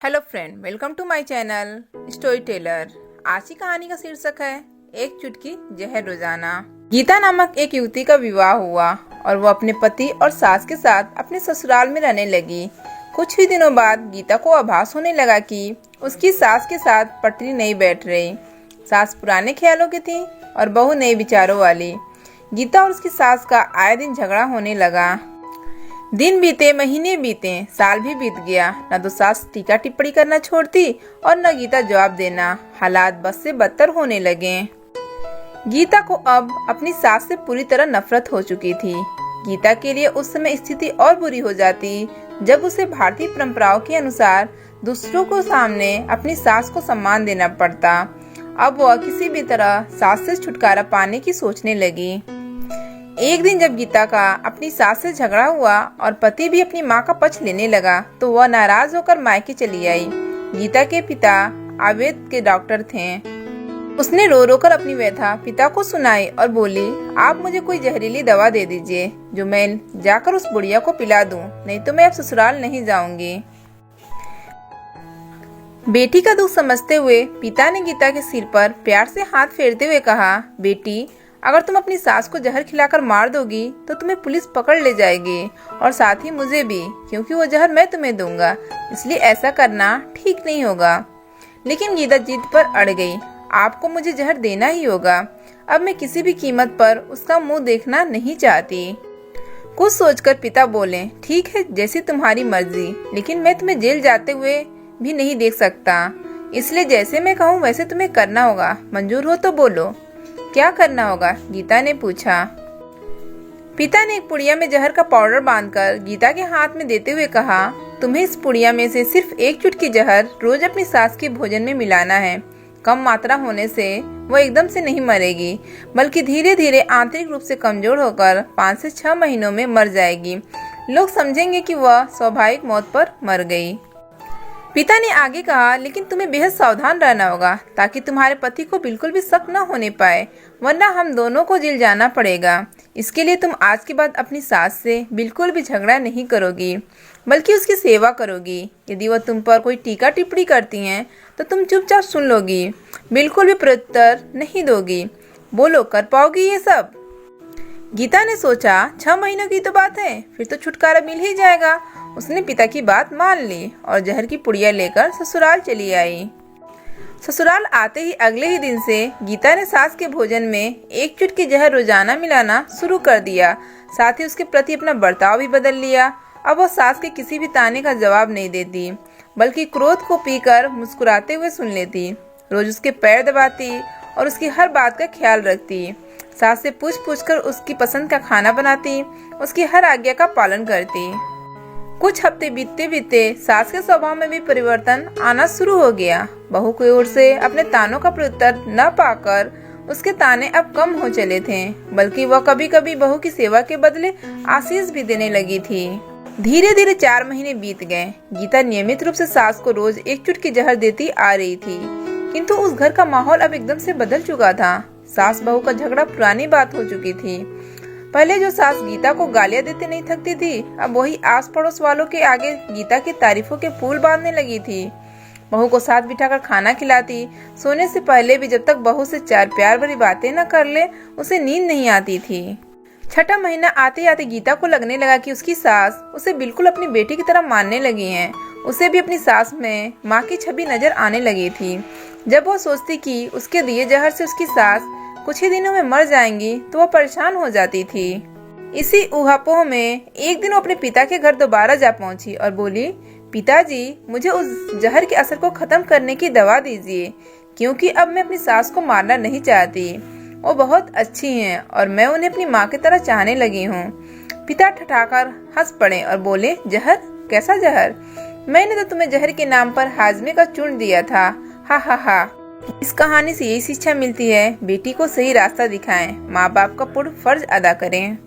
Hello friend, welcome to my channel story teller. आज की कहानी का शीर्षक है एक चुटकी जहर रोजाना। गीता नामक एक युवती का विवाह हुआ और वो अपने पति और सास के साथ अपने ससुराल में रहने लगी। कुछ ही दिनों बाद गीता को आभास होने लगा कि उसकी सास के साथ पटरी नहीं बैठ रही। सास पुराने ख्यालों की थी और बहू नए विचारों वाली। गीता और उसकी सास का आए दिन झगड़ा होने लगा। दिन बीते, महीने बीते, साल भी बीत गया। न तो सास टीका टिप्पणी करना छोड़ती और न गीता जवाब देना। हालात बद से बदतर होने लगे। गीता को अब अपनी सास से पूरी तरह नफरत हो चुकी थी। गीता के लिए उस समय स्थिति और बुरी हो जाती जब उसे भारतीय परंपराओं के अनुसार दूसरों को सामने अपनी सास को सम्मान देना पड़ता। अब वह किसी भी तरह सास से छुटकारा पाने की सोचने लगी। एक दिन जब गीता का अपनी सास से झगड़ा हुआ और पति भी अपनी मां का पक्ष लेने लगा तो वह नाराज होकर मायके चली आई। गीता के पिता आयुर्वेद के डॉक्टर थे। उसने रो रो कर अपनी व्यथा पिता को सुनाई और बोली, आप मुझे कोई जहरीली दवा दे दीजिए जो मैं जाकर उस बुढ़िया को पिला दूं, नहीं तो मैं अब ससुराल नहीं जाऊंगी। बेटी का दुख समझते हुए पिता ने गीता के सिर पर प्यार से हाथ फेरते हुए कहा, बेटी, अगर तुम अपनी सास को जहर खिलाकर मार दोगी तो तुम्हें पुलिस पकड़ ले जाएगी और साथ ही मुझे भी, क्योंकि वो जहर मैं तुम्हें दूंगा, इसलिए ऐसा करना ठीक नहीं होगा। लेकिन गीता जिद पर अड़ गई, आपको मुझे जहर देना ही होगा। अब मैं किसी भी कीमत पर उसका मुंह देखना नहीं चाहती। कुछ सोचकर पिता बोले, ठीक है, जैसी तुम्हारी मर्जी, लेकिन मैं तुम्हें जेल जाते हुए भी नहीं देख सकता, इसलिए जैसे मैं कहूँ वैसे तुम्हें करना होगा। मंजूर हो तो बोलो, क्या करना होगा? गीता ने पूछा। पिता ने एक पुड़िया में जहर का पाउडर बांधकर गीता के हाथ में देते हुए कहा, तुम्हें इस पुड़िया में से सिर्फ एक चुटकी जहर रोज अपनी सास के भोजन में मिलाना है। कम मात्रा होने से वो एकदम से नहीं मरेगी, बल्कि धीरे धीरे आंतरिक रूप से कमजोर होकर 5 से 6 महीनों में मर जाएगी। लोग समझेंगे कि वह स्वाभाविक मौत पर मर गई। पिता ने आगे कहा, लेकिन तुम्हें बेहद सावधान रहना होगा ताकि तुम्हारे पति को बिल्कुल भी शक न होने पाए, वरना हम दोनों को जेल जाना पड़ेगा। इसके लिए तुम आज के बाद अपनी सास से बिल्कुल भी झगड़ा नहीं करोगी, बल्कि उसकी सेवा करोगी। यदि वह तुम पर कोई टीका टिप्पणी करती हैं तो तुम चुपचाप सुन लोगी, बिल्कुल भी प्रत्युत्तर नहीं दोगी। बोलो, कर पाओगी ये सब? गीता ने सोचा, 6 महीनों की तो बात है, फिर तो छुटकारा मिल ही जाएगा। उसने पिता की बात मान ली और जहर की पुड़िया लेकर ससुराल चली आई। ससुराल आते ही अगले ही दिन से गीता ने सास के भोजन में एक चुटकी जहर रोजाना मिलाना शुरू कर दिया। साथ ही उसके प्रति अपना बर्ताव भी बदल लिया। अब वह सास के किसी भी ताने का जवाब नहीं देती, बल्कि क्रोध को पीकर मुस्कुराते हुए सुन लेती। रोज उसके पैर दबाती और उसकी हर बात का ख्याल रखती। सास से पूछ कर उसकी पसंद का खाना बनाती, उसकी हर आज्ञा का पालन करती। कुछ हफ्ते बीतते बीतते सास के स्वभाव में भी परिवर्तन आना शुरू हो गया। बहू की ओर से अपने तानों का प्रत्युत्तर न पाकर उसके ताने अब कम हो चले थे, बल्कि वह कभी कभी बहू की सेवा के बदले आशीष भी देने लगी थी। धीरे धीरे 4 महीने बीत गए। गीता नियमित रूप से सास को रोज एक चुटकी जहर देती आ रही थी, किंतु उस घर का माहौल अब एकदम से बदल चुका था। सास बहू का झगड़ा पुरानी बात हो चुकी थी। पहले जो सास गीता को गालियां देते नहीं थकती थी, अब वही आस पड़ोस वालों के आगे गीता की तारीफों के पुल बांधने लगी थी। बहू को साथ बिठाकर खाना खिलाती। सोने से पहले भी जब तक बहू से 4 प्यार भरी बातें न कर ले, उसे नींद नहीं आती थी। 6ठा महीना आते आते गीता को लगने लगा कि उसकी सास उसे बिल्कुल अपनी बेटी की तरह मानने लगी हैं। उसे भी अपनी सास में माँ की छवि नजर आने लगी थी। जब वो सोचती कि उसके दिए जहर से उसकी सास कुछ ही दिनों में मर जाएंगी तो वह परेशान हो जाती थी। इसी ऊहापोह में एक दिन वो अपने पिता के घर दोबारा जा पहुंची और बोली, पिताजी, मुझे उस जहर के असर को खत्म करने की दवा दीजिए, क्योंकि अब मैं अपनी सास को मारना नहीं चाहती। वो बहुत अच्छी हैं और मैं उन्हें अपनी माँ की तरह चाहने लगी हूँ। पिता ठठाकर हंस पड़े और बोले, जहर? कैसा जहर? मैंने तो तुम्हें जहर के नाम पर हाजमे का चूर्ण दिया था। हा हा हा। इस कहानी से यही शिक्षा मिलती है, बेटी को सही रास्ता दिखाएं, माँ बाप का पूर्ण फर्ज अदा करें।